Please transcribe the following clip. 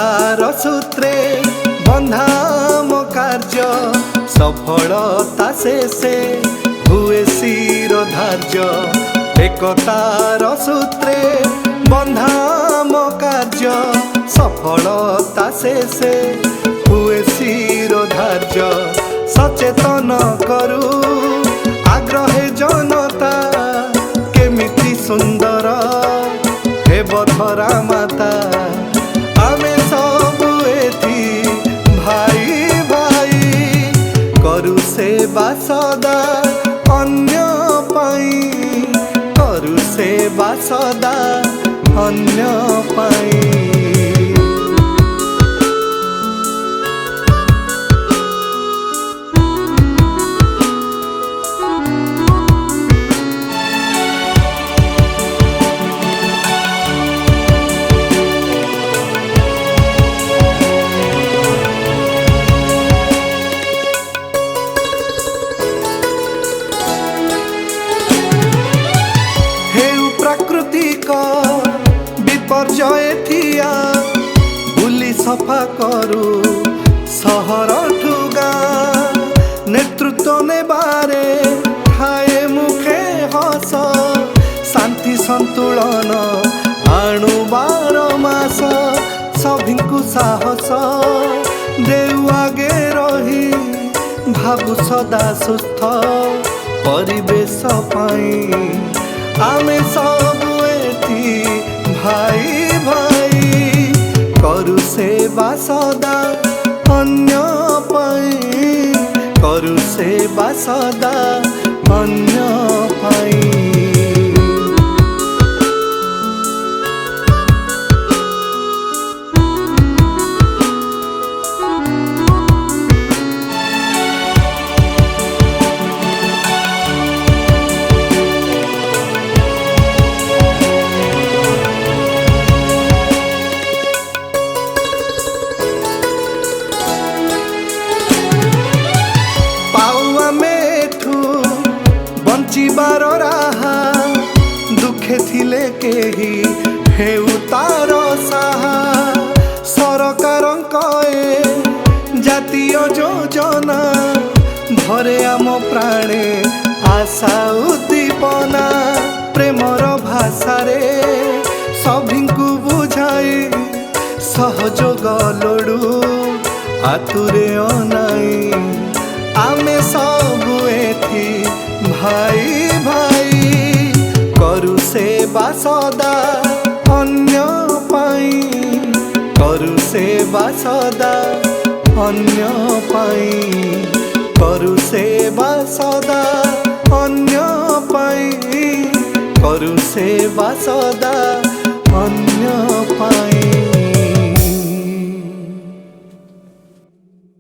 एकतार सूत्रे बंधा मो कार्य सफलता शेषे हुए शिर धार्य। एकतार सूत्रे बंधा मो कार्य सफलता शेषे हुए शिर धार्य। सचेतन करू आग्रहे जनता केमिति सुंदर हेब धरा माता। आमे सब एथि भाई भाई करू सेवा सदा अन्य पाई। करू सेवा सदा अन्य पाई। प्राकृतिक विपर्यय थिया बुली सफा करू सहर ठुगा। नेतृत्व नेबारे खाए मुखे हस शांति संतुलन आणुबार मास। सभिंकु साहस देउ आगे रही भाबु सदा सुस्थ परिवेश पाई। आमे सब एथि भाई भाई करू सेवा सदा अन्य पाई। करू सेवा सदा अन्य पाई। बंचिबार राहा दुखे थिले केही हेउ तार साहा। सरकारंक ए जातीय योजना भरे आम प्राणे आशा उद्दीपना। प्रेमर भाषा रे सभिंकु बुझाई सहयोग लोडू आतुरे अनाई। आमे सब एथि भाई भाई करू सेवा सदा अन्य पाई। करू सेवा सदा अन्य पाई। करू सेवा सदा अन्य पाई। करू सेवा सदा अन्य पाई।